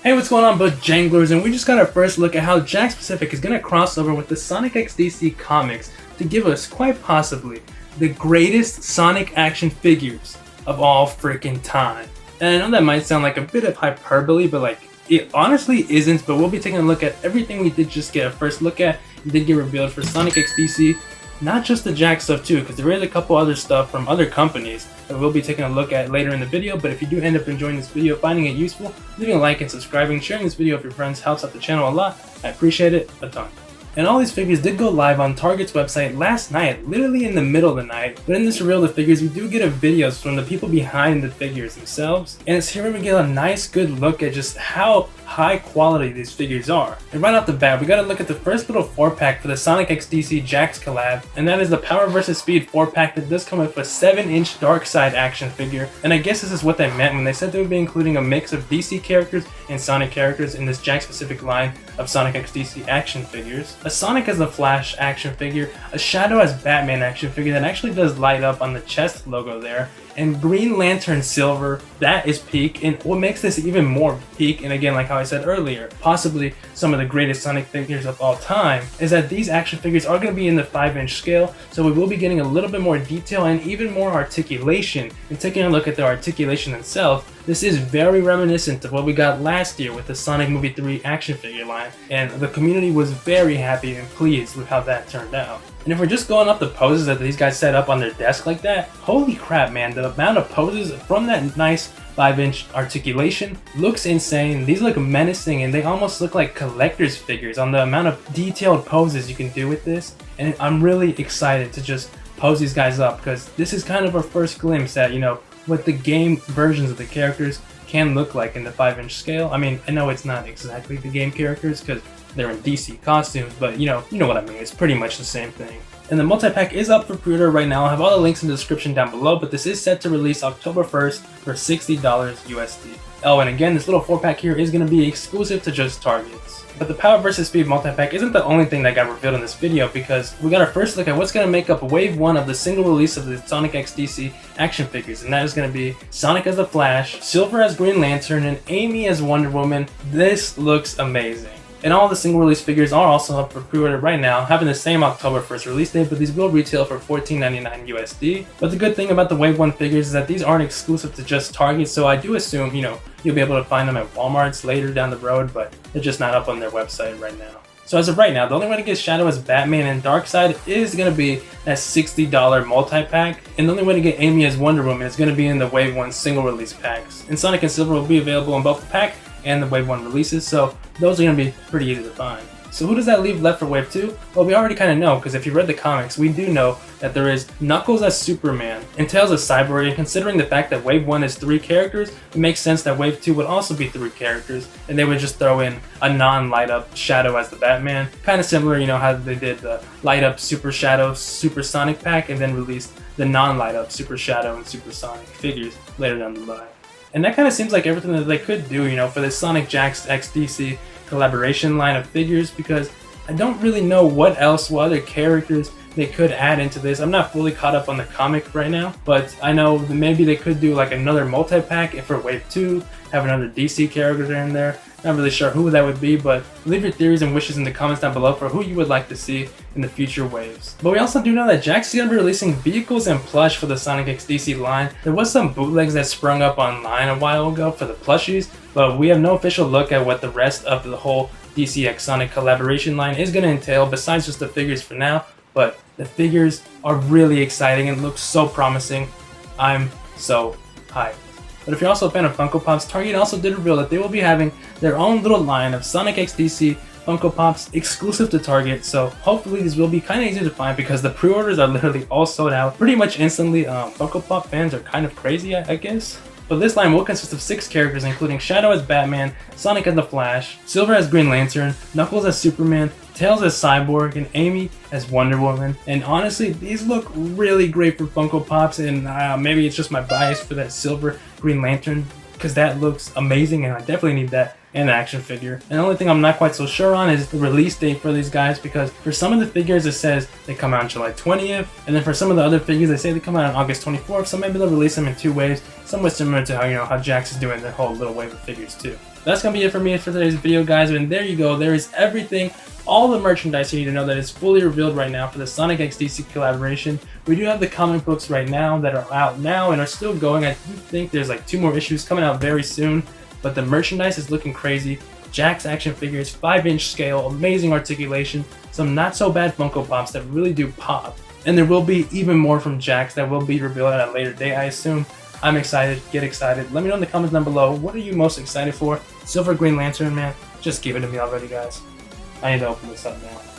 Hey, what's going on, Bojanglers? And we just got our first look at how Jakks Pacific is going to cross over with the Sonic X DC comics to give us, quite possibly, the greatest Sonic action figures of all freaking time. And I know that might sound like a bit of hyperbole, but it honestly isn't. But we'll be taking a look at everything we did just get a first look at. It did get revealed for Sonic X DC. Not just the Jakks stuff too, because there is a couple other stuff from other companies that we'll be taking a look at later in the video. But if you do end up enjoying this video, finding it useful, leaving a like and subscribing, sharing this video with your friends helps out the channel a lot. I appreciate it a ton. And all these figures did go live on Target's website last night, literally in the middle of the night. But in this reveal of the figures, we do get a videos from the people behind the figures themselves. And it's here where we get a nice good look at just how high quality these figures are. And right off the bat, we gotta look at the first little 4-pack for the Sonic X DC Jakks collab, and that is the Power vs. Speed 4-pack that does come with a 7-inch Dark Side action figure. And I guess this is what they meant when they said they would be including a mix of DC characters and Sonic characters in this Jakks Pacific line of Sonic X DC action figures. A Sonic as the Flash action figure, a Shadow as Batman action figure that actually does light up on the chest logo there, and Green Lantern Silver, that is peak. And what makes this even more peak, and again, like how I said earlier, possibly some of the greatest Sonic figures of all time, is that these action figures are going to be in the 5-inch scale, so we will be getting a little bit more detail and even more articulation. And taking a look at the articulation itself, this is very reminiscent of what we got last year with the Sonic Movie 3 action figure line, and the community was very happy and pleased with how that turned out. And if we're just going up the poses that these guys set up on their desk like that, holy crap, man, the amount of poses from that nice 5-inch articulation looks insane. These look menacing and they almost look like collector's figures on the amount of detailed poses you can do with this. And I'm really excited to just pose these guys up, because this is kind of our first glimpse at, what the game versions of the characters can look like in the 5-inch scale. I mean, I know it's not exactly the game characters because they're in DC costumes, but you know what I mean. It's pretty much the same thing. And the multi-pack is up for pre-order right now. I'll have all the links in the description down below, but this is set to release October 1st for $60 USD. Oh, and again, this little 4-pack here is going to be exclusive to just Targets. But the Power vs. Speed multi-pack isn't the only thing that got revealed in this video, because we got our first look at what's going to make up Wave 1 of the single release of the Sonic X DC action figures, and that is going to be Sonic as the Flash, Silver as Green Lantern, and Amy as Wonder Woman. This looks amazing. And all the single release figures are also up for pre-order right now, having the same October 1st release date, but these will retail for $14.99 USD. But the good thing about the Wave 1 figures is that these aren't exclusive to just Target, so I do assume, you'll be able to find them at Walmarts later down the road, but they're just not up on their website right now. So as of right now, the only way to get Shadow as Batman and Darkseid is going to be that $60 multi-pack, and the only way to get Amy as Wonder Woman is going to be in the Wave 1 single release packs. And Sonic and Silver will be available in both the pack and the Wave 1 releases, so those are going to be pretty easy to find. So who does that leave left for Wave 2? Well, we already kind of know, because if you read the comics, we do know that there is Knuckles as Superman and Tails as Cyborg, and considering the fact that Wave 1 is 3 characters, it makes sense that Wave 2 would also be 3 characters, and they would just throw in a non-light-up Shadow as the Batman. Kind of similar, how they did the light-up Super Shadow, Super Sonic pack, and then released the non-light-up Super Shadow and Super Sonic figures later down the line. And that kind of seems like everything that they could do, for the Sonic Jakks X DC collaboration line of figures, because I don't really know what other characters they could add into this. I'm not fully caught up on the comic right now, but I know that maybe they could do like another multi-pack for Wave 2, have another DC character in there. Not really sure who that would be, but leave your theories and wishes in the comments down below for who you would like to see in the future waves. But we also do know that Jakks is going to be releasing vehicles and plush for the Sonic X DC line. There was some bootlegs that sprung up online a while ago for the plushies, but we have no official look at what the rest of the whole DC X Sonic collaboration line is going to entail besides just the figures for now. But the figures are really exciting and look so promising. I'm so hyped. But if you're also a fan of Funko Pops, Target also did reveal that they will be having their own little line of Sonic X DC Funko Pops exclusive to Target, so hopefully these will be kind of easy to find because the pre-orders are literally all sold out pretty much instantly. Funko Pop fans are kind of crazy, I guess. But this line will consist of 6 characters, including Shadow as Batman, Sonic as the Flash, Silver as Green Lantern, Knuckles as Superman, Tails as Cyborg, and Amy as Wonder Woman. And honestly, these look really great for Funko Pops, and maybe it's just my bias for that Silver Green Lantern, because that looks amazing and I definitely need that and an action figure. And the only thing I'm not quite so sure on is the release date for these guys, because for some of the figures it says they come out on July 20th, and then for some of the other figures they say they come out on August 24th, so maybe they'll release them in 2 waves, somewhat similar to how how Jakks is doing their whole little wave of figures too. that's gonna be it for me for today's video, guys. And there you go. There is everything, all the merchandise you need to know that is fully revealed right now for the Sonic X DC collaboration. We do have the comic books right now that are out now and are still going. I think there's like 2 more issues coming out very soon, but the merchandise is looking crazy. Jakks action figures, 5-inch scale, amazing articulation, some not so bad Funko Pops that really do pop. And there will be even more from Jakks that will be revealed at a later date, I assume. I'm excited, get excited. Let me know in the comments down below, what are you most excited for? Silver Green Lantern, man, just give it to me already, guys. I need to open this up now.